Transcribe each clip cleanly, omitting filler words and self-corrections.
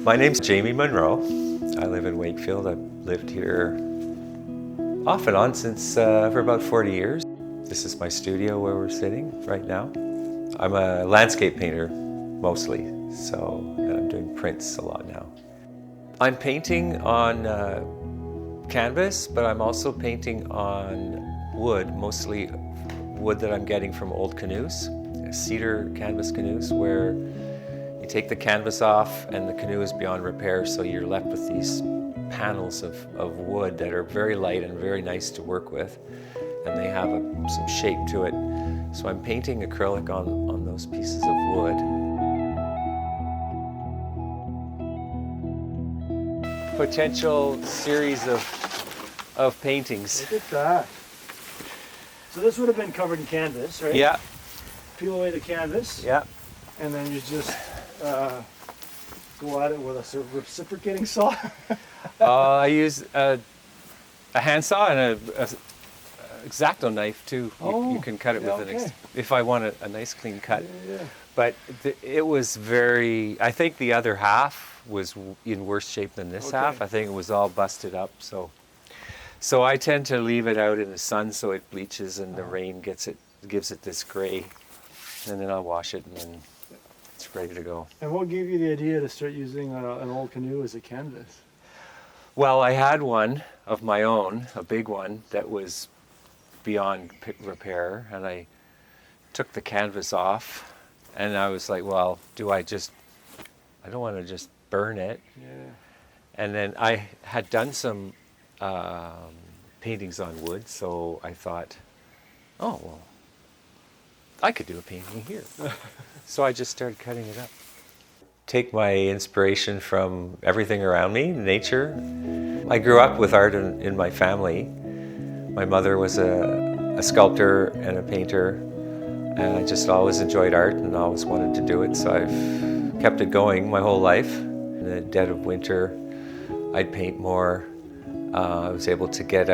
My name's Jamie Munro. I live in Wakefield. I've lived here off and on since for about 40 years. This is my studio where we're sitting right now. I'm a landscape painter mostly, and I'm doing prints a lot now. I'm painting on canvas, but I'm also painting on wood, mostly wood that I'm getting from old canoes, cedar canvas canoes, where you take the canvas off and the canoe is beyond repair, so you're left with these panels of wood that are very light and very nice to work with, and they have some shape to it. So I'm painting acrylic on those pieces of wood. Potential series of paintings. Look at that. So this would have been covered in canvas, right? Yeah. Peel away the canvas. Yeah. And then you just go at it with a sort of reciprocating saw. I use a handsaw and a X-Acto knife too. You can cut it with if I want a nice clean cut. Yeah. But it was I think the other half was in worse shape than this half. I think it was all busted up. So I tend to leave it out in the sun so it bleaches and the rain gives it this gray. And then I'll wash it and then it's ready to go. And what gave you the idea to start using an old canoe as a canvas? Well, I had one of my own, a big one, that was beyond repair, and I took the canvas off, and I was like, well, I don't want to just burn it. Yeah. And then I had done some paintings on wood, so I thought, oh, well, I could do a painting here. So I just started cutting it up. Take my inspiration from everything around me, nature. I grew up with art in my family. My mother was a sculptor and a painter, and I just always enjoyed art and always wanted to do it, so I've kept it going my whole life. In the dead of winter, I'd paint more. I was able to get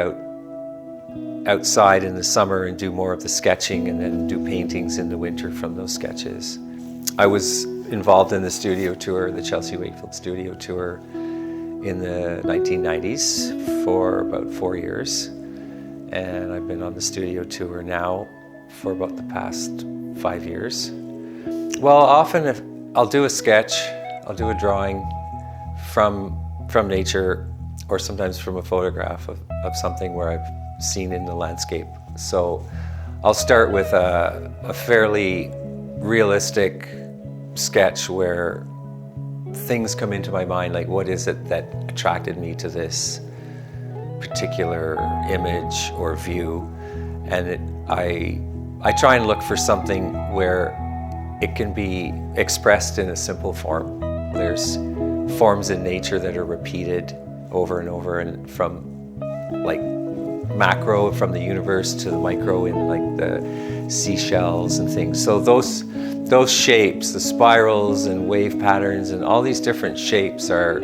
outside in the summer and do more of the sketching and then do paintings in the winter from those sketches. I was involved in the studio tour, the Chelsea Wakefield Studio Tour, in the 1990s for about 4 years. And I've been on the studio tour now for about the past 5 years. Well, often if I'll do a sketch, I'll do a drawing from nature, or sometimes from a photograph of something where I've seen in the landscape. So I'll start with a fairly realistic sketch where things come into my mind, like what is it that attracted me to this particular image or view, and I try and look for something where it can be expressed in a simple form. There's forms in nature that are repeated over and over, and from like macro, from the universe, to the micro in like the seashells and things. So those shapes, the spirals and wave patterns and all these different shapes are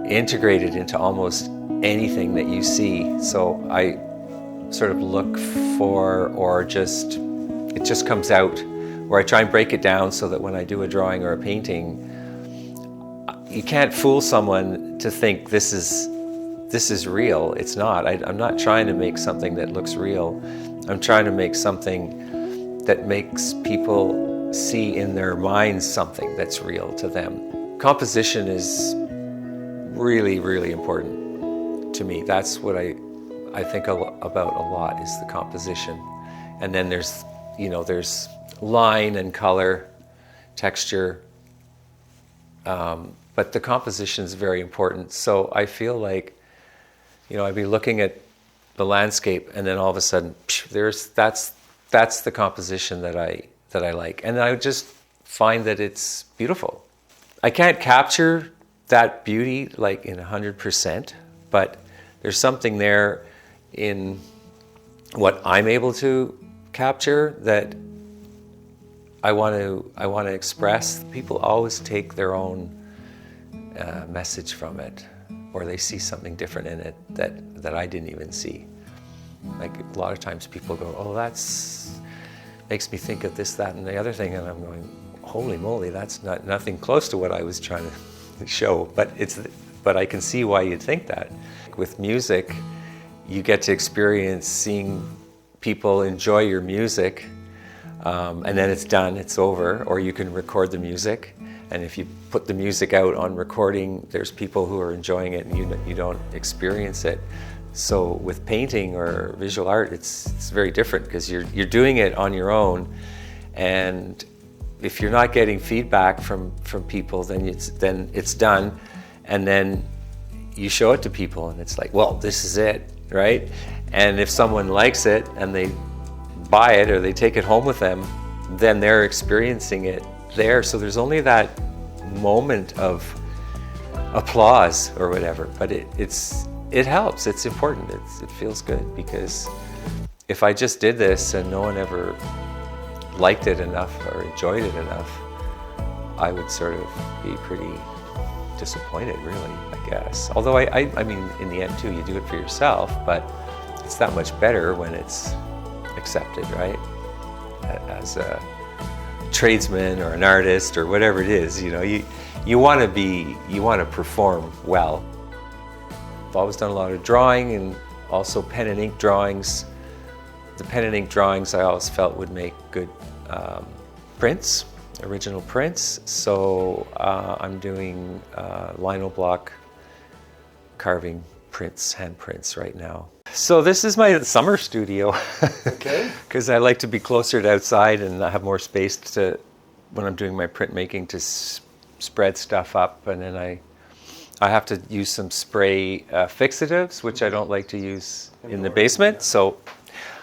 integrated into almost anything that you see. So I sort of look for, it just comes out, or I try and break it down so that when I do a drawing or a painting, you can't fool someone to think this is real. It's not. I'm not trying to make something that looks real. I'm trying to make something that makes people see in their minds something that's real to them. Composition is really, really important to me. That's what I think about a lot, is the composition. And then there's line and color, texture, but the composition is very important. So I feel like, I'd be looking at the landscape, and then all of a sudden, that's the composition that I like, and I just find that it's beautiful. I can't capture that beauty like in 100%, but there's something there in what I'm able to capture that I want to express. People always take their own message from it, or they see something different in it that I didn't even see. Like a lot of times people go, oh, that's makes me think of this, that, and the other thing, and I'm going, holy moly, that's nothing close to what I was trying to show. But I can see why you'd think that. With music, you get to experience seeing people enjoy your music, and then it's done, it's over, or you can record the music. And if you put the music out on recording, there's people who are enjoying it and you don't experience it. So with painting or visual art, it's very different because you're doing it on your own, and if you're not getting feedback from people, then it's done, and then you show it to people and it's like, well, this is it, right? And if someone likes it and they buy it or they take it home with them, then they're experiencing it there. So there's only that moment of applause or whatever, but it helps, it's important, it feels good, because if I just did this and no one ever liked it enough or enjoyed it enough, I would sort of be pretty disappointed, really, I guess. Although I mean, in the end too, you do it for yourself, but it's that much better when it's accepted, right? As a tradesman or an artist or whatever it is, you know, you want to perform well. I've always done a lot of drawing and also pen and ink drawings. The pen and ink drawings I always felt would make good prints, original prints. So I'm doing lino block carving prints, hand prints right now. So this is my summer studio. Okay. Because I like to be closer to outside and I have more space to, when I'm doing my printmaking, to spread stuff up, and then I have to use some spray fixatives, which I don't like to use in the basement. So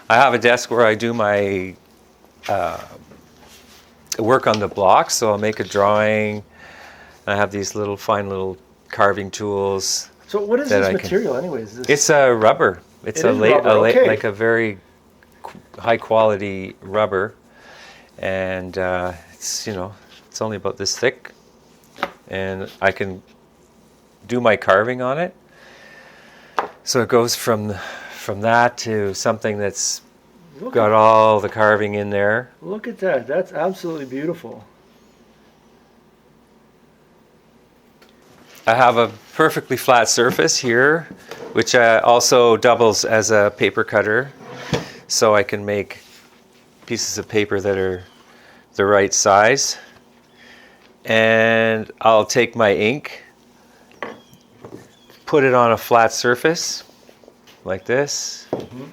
I have a desk where I do my work on the block. So I'll make a drawing. I have these little fine little carving tools. So what is this material anyways? It's a rubber. It's okay. like a very high quality rubber, and it's, you know, it's only about this thick, and I can do my carving on it. So it goes from that to something that's got all the carving in there. Look at that. That's absolutely beautiful. I have a perfectly flat surface here, which also doubles as a paper cutter. So I can make pieces of paper that are the right size. And I'll take my ink, put it on a flat surface like this. Mm-hmm.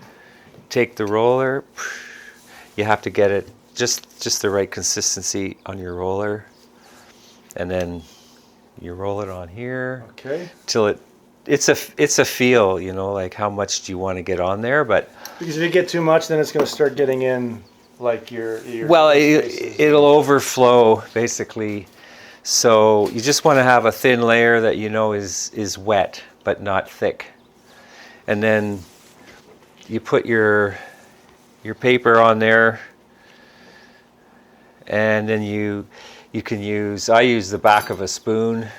Take the roller. You have to get it just the right consistency on your roller, and then you roll it on here. Okay. Till it's a feel, you know, like how much do you want to get on there, but because if you get too much, then it's going to start getting in like your well, it'll overflow basically. So you just want to have a thin layer that you know is wet but not thick, and then you put your paper on there, and then you can I use the back of a spoon. Okay.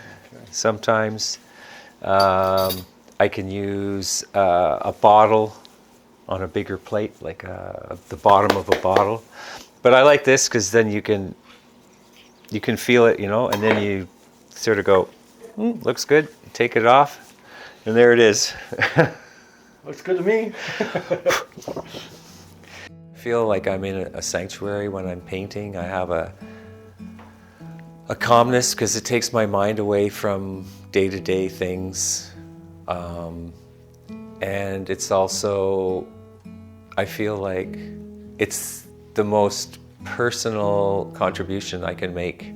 Sometimes I can use a bottle on a bigger plate, like the bottom of a bottle. But I like this because then you can feel it, you know, and then you sort of go, looks good, take it off, and there it is. Looks good to me. I feel like I'm in a sanctuary when I'm painting. I have a calmness because it takes my mind away from day-to-day things. And it's also, I feel like it's the most personal contribution I can make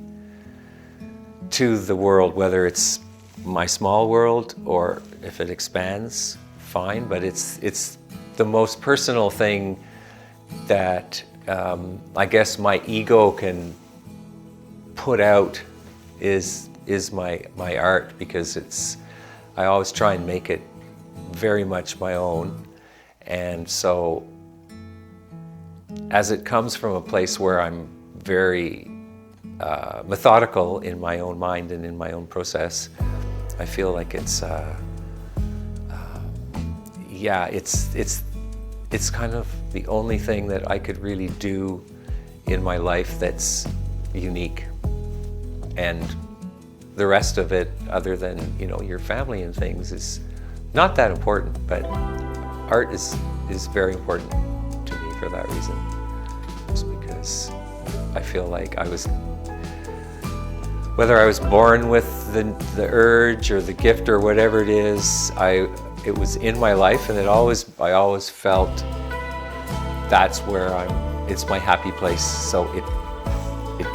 to the world, whether it's my small world or if it expands, fine, but it's the most personal thing that I guess my ego can put out is my art, because I always try and make it very much my own. And so as it comes from a place where I'm very methodical in my own mind and in my own process, I feel like it's kind of the only thing that I could really do in my life that's unique. And the rest of it, other than, you know, your family and things, is not that important, but art is very important to me for that reason. Just because I feel like whether I was born with the urge or the gift or whatever it is, it was in my life, and I always felt that's where it's my happy place. So it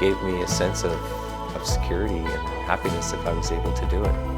gave me a sense of security and happiness if I was able to do it.